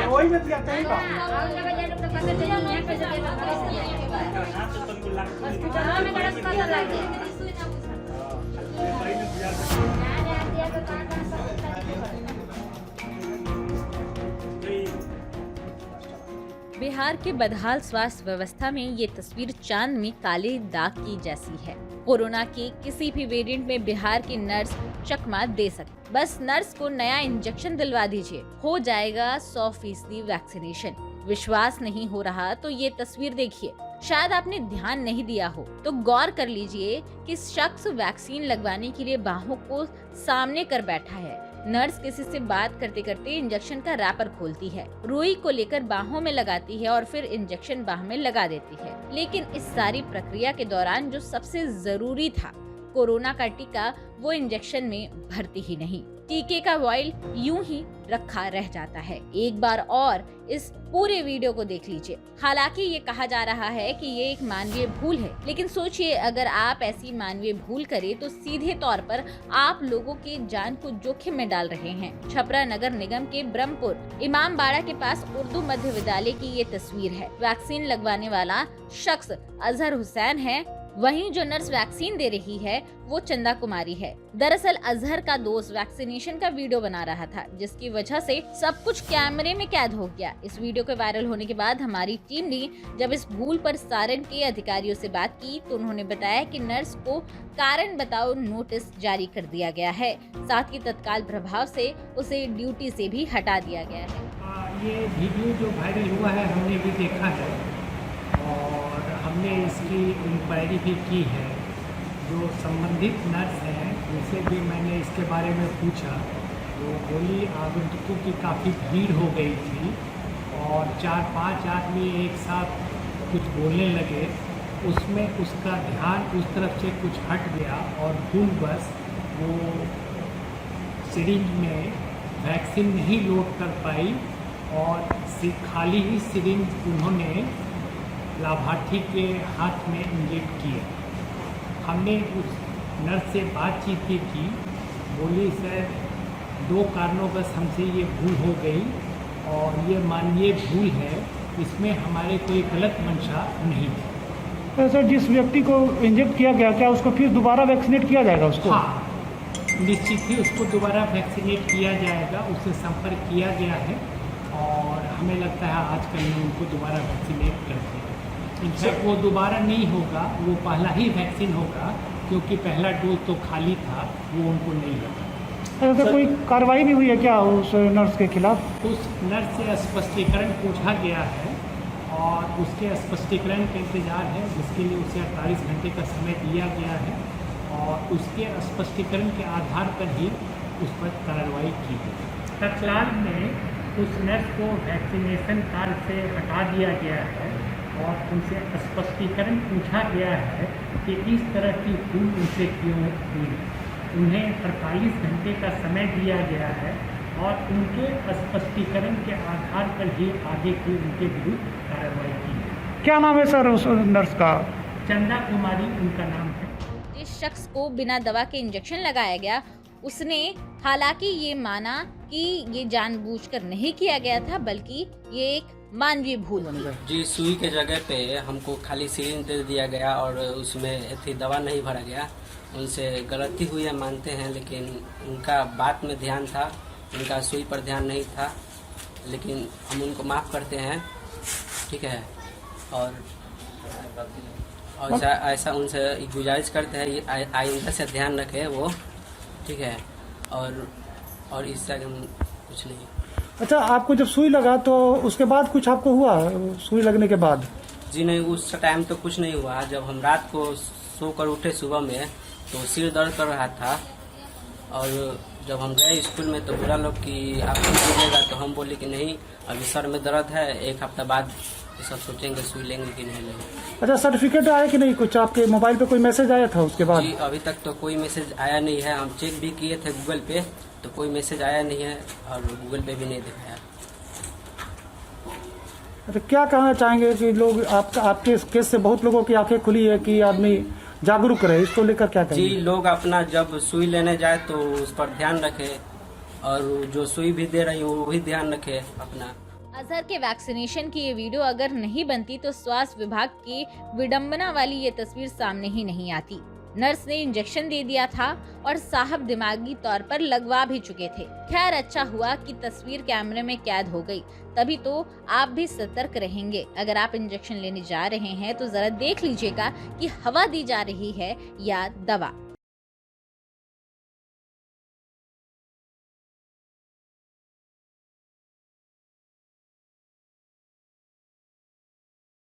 वही में दिया कहीं का बिहार के बदहाल स्वास्थ्य व्यवस्था में ये तस्वीर चांद में काले दाग की जैसी है। कोरोना के किसी भी वेरिएंट में बिहार की नर्स चकमा दे सकती। बस नर्स को नया इंजेक्शन दिलवा दीजिए, हो जाएगा 100% वैक्सीनेशन। विश्वास नहीं हो रहा तो ये तस्वीर देखिए। शायद आपने ध्यान नहीं दिया हो तो गौर कर लीजिए कि शख्स वैक्सीन लगवाने के लिए बाहों को सामने कर बैठा है। नर्स किसी से बात करते करते इंजेक्शन का रैपर खोलती है, रुई को लेकर बाहों में लगाती है और फिर इंजेक्शन बाह में लगा देती है। लेकिन इस सारी प्रक्रिया के दौरान जो सबसे जरूरी था, कोरोना का टीका, वो इंजेक्शन में भरती ही नहीं। टीके का वॉइल यूं ही रखा रह जाता है। एक बार और इस पूरे वीडियो को देख लीजिए। हालांकि ये कहा जा रहा है कि ये एक मानवीय भूल है, लेकिन सोचिए अगर आप ऐसी मानवीय भूल करें तो सीधे तौर पर आप लोगों के जान को जोखिम में डाल रहे हैं। छपरा नगर निगम के ब्रह्मपुर इमामबाड़ा के पास उर्दू मध्य विद्यालय की ये तस्वीर है। वैक्सीन लगवाने वाला शख्स अजहर हुसैन है, वहीं जो नर्स वैक्सीन दे रही है वो चंदा कुमारी है। दरअसल अजहर का दोस्त वैक्सीनेशन का वीडियो बना रहा था, जिसकी वजह से सब कुछ कैमरे में कैद हो गया। इस वीडियो के वायरल होने के बाद हमारी टीम ने जब इस भूल पर सारण के अधिकारियों से बात की तो उन्होंने बताया कि नर्स को कारण बताओ नोटिस जारी कर दिया गया है, साथ ही तत्काल प्रभाव से उसे ड्यूटी से भी हटा दिया गया है। ये वीडियो जो वायरल हुआ है हमने भी देखा है और हमने इसकी इंक्वायरी भी की है। जो संबंधित नर्स हैं उनसे भी मैंने इसके बारे में पूछा। वो बोली आगंतुकों की काफ़ी भीड़ हो गई थी और 4-5 आदमी एक साथ कुछ बोलने लगे, उसमें उसका ध्यान उस तरफ से कुछ हट गया और भूलवश वो सिरिंज में वैक्सीन नहीं लोड कर पाई और खाली ही सिरिंज उन्होंने लाभार्थी के हाथ में इंजेक्ट किया। हमने उस नर्स से बातचीत की थी, बोली सर 2 कारणों हमसे ये भूल हो गई और ये मानवीय भूल है, इसमें हमारे कोई गलत मंशा नहीं थी। तो सर जिस व्यक्ति को इंजेक्ट किया गया, क्या उसको फिर दोबारा वैक्सीनेट किया जाएगा उसको? हाँ, निश्चित ही उसको दोबारा वैक्सीनेट किया जाएगा। उससे संपर्क किया गया है और हमें लगता है आजकल में उनको दोबारा वैक्सीनेट करते हैं। इनफैक्ट वो दोबारा नहीं होगा, वो पहला ही वैक्सीन होगा क्योंकि पहला डोज तो खाली था, वो उनको नहीं लगा। तो कोई कार्रवाई भी हुई है क्या उस नर्स के खिलाफ? उस नर्स से स्पष्टीकरण पूछा गया है और उसके स्पष्टीकरण का इंतजार है, जिसके लिए उसे 48 घंटे का समय दिया गया है और उसके स्पष्टीकरण के आधार पर ही उस पर कार्रवाई की गई। तत्काल में उस नर्स को वैक्सीनेशन कार्य से हटा दिया गया है और उनसे स्पष्टीकरण पूछा गया है कि इस तरह की भूल उनसे क्यों हुई। उन्हें 48 घंटे का समय दिया गया है और उनके स्पष्टीकरण के आधार पर ही आगे की उनके विरुद्ध कार्रवाई की है। क्या नाम है सर उस नर्स का? चंदा कुमारी उनका नाम है। जिस शख्स को बिना दवा के इंजेक्शन लगाया गया उसने हालांकि ये माना कि ये जानबूझकर नहीं किया गया था, बल्कि ये एक मानवीय भूल थी। जी, सुई के जगह पे हमको खाली सिरिंज दे दिया गया और उसमें थी दवा नहीं भरा गया। उनसे गलती हुई है मानते हैं, लेकिन उनका बात में ध्यान था, उनका सुई पर ध्यान नहीं था, लेकिन हम उनको माफ़ करते हैं, ठीक है। और ऐसा उनसे गुजारिश करते हैं आइंदा से ध्यान रखें वो, ठीक है। और इससे हम कुछ नहीं। अच्छा, आपको जब सुई लगा तो उसके बाद कुछ आपको हुआ सुई लगने के बाद? जी नहीं, उस टाइम तो कुछ नहीं हुआ। जब हम रात को सो कर उठे सुबह में तो सिर दर्द कर रहा था और जब हम गए स्कूल में तो बोला लोग कि आपको लगेगा, तो हम बोले कि नहीं, अभी सर में दर्द है, 1 हफ्ता बाद ये सब सोचेंगे सुई लेंगे कि नहीं लेंगे। अच्छा, सर्टिफिकेट आया कि नहीं? कुछ आपके मोबाइल पे कोई मैसेज आया था उसके बाद? जी, अभी तक तो कोई मैसेज आया नहीं है। हम चेक भी किए थे गूगल पे तो कोई मैसेज आया नहीं है और गूगल पे भी नहीं दिखाया। अच्छा, क्या कहना चाहेंगे कि लोग आपके इस केस से बहुत लोगों की आंखें खुली है कि आदमी जागरूक रहे, इसको लेकर क्या कहेंगे? जी, लोग अपना जब सुई लेने जाए तो उस पर ध्यान रखे और जो सुई भी दे रही हूँ वो भी ध्यान रखे अपना। अजहर के वैक्सीनेशन की ये वीडियो अगर नहीं बनती तो स्वास्थ्य विभाग की विडंबना वाली ये तस्वीर सामने ही नहीं आती। नर्स ने इंजेक्शन दे दिया था और साहब दिमागी तौर पर लगवा भी चुके थे। खैर अच्छा हुआ कि तस्वीर कैमरे में कैद हो गई, तभी तो आप भी सतर्क रहेंगे। अगर आप इंजेक्शन लेने जा रहे हैं तो जरा देख लीजिएगा कि हवा दी जा रही है या दवा।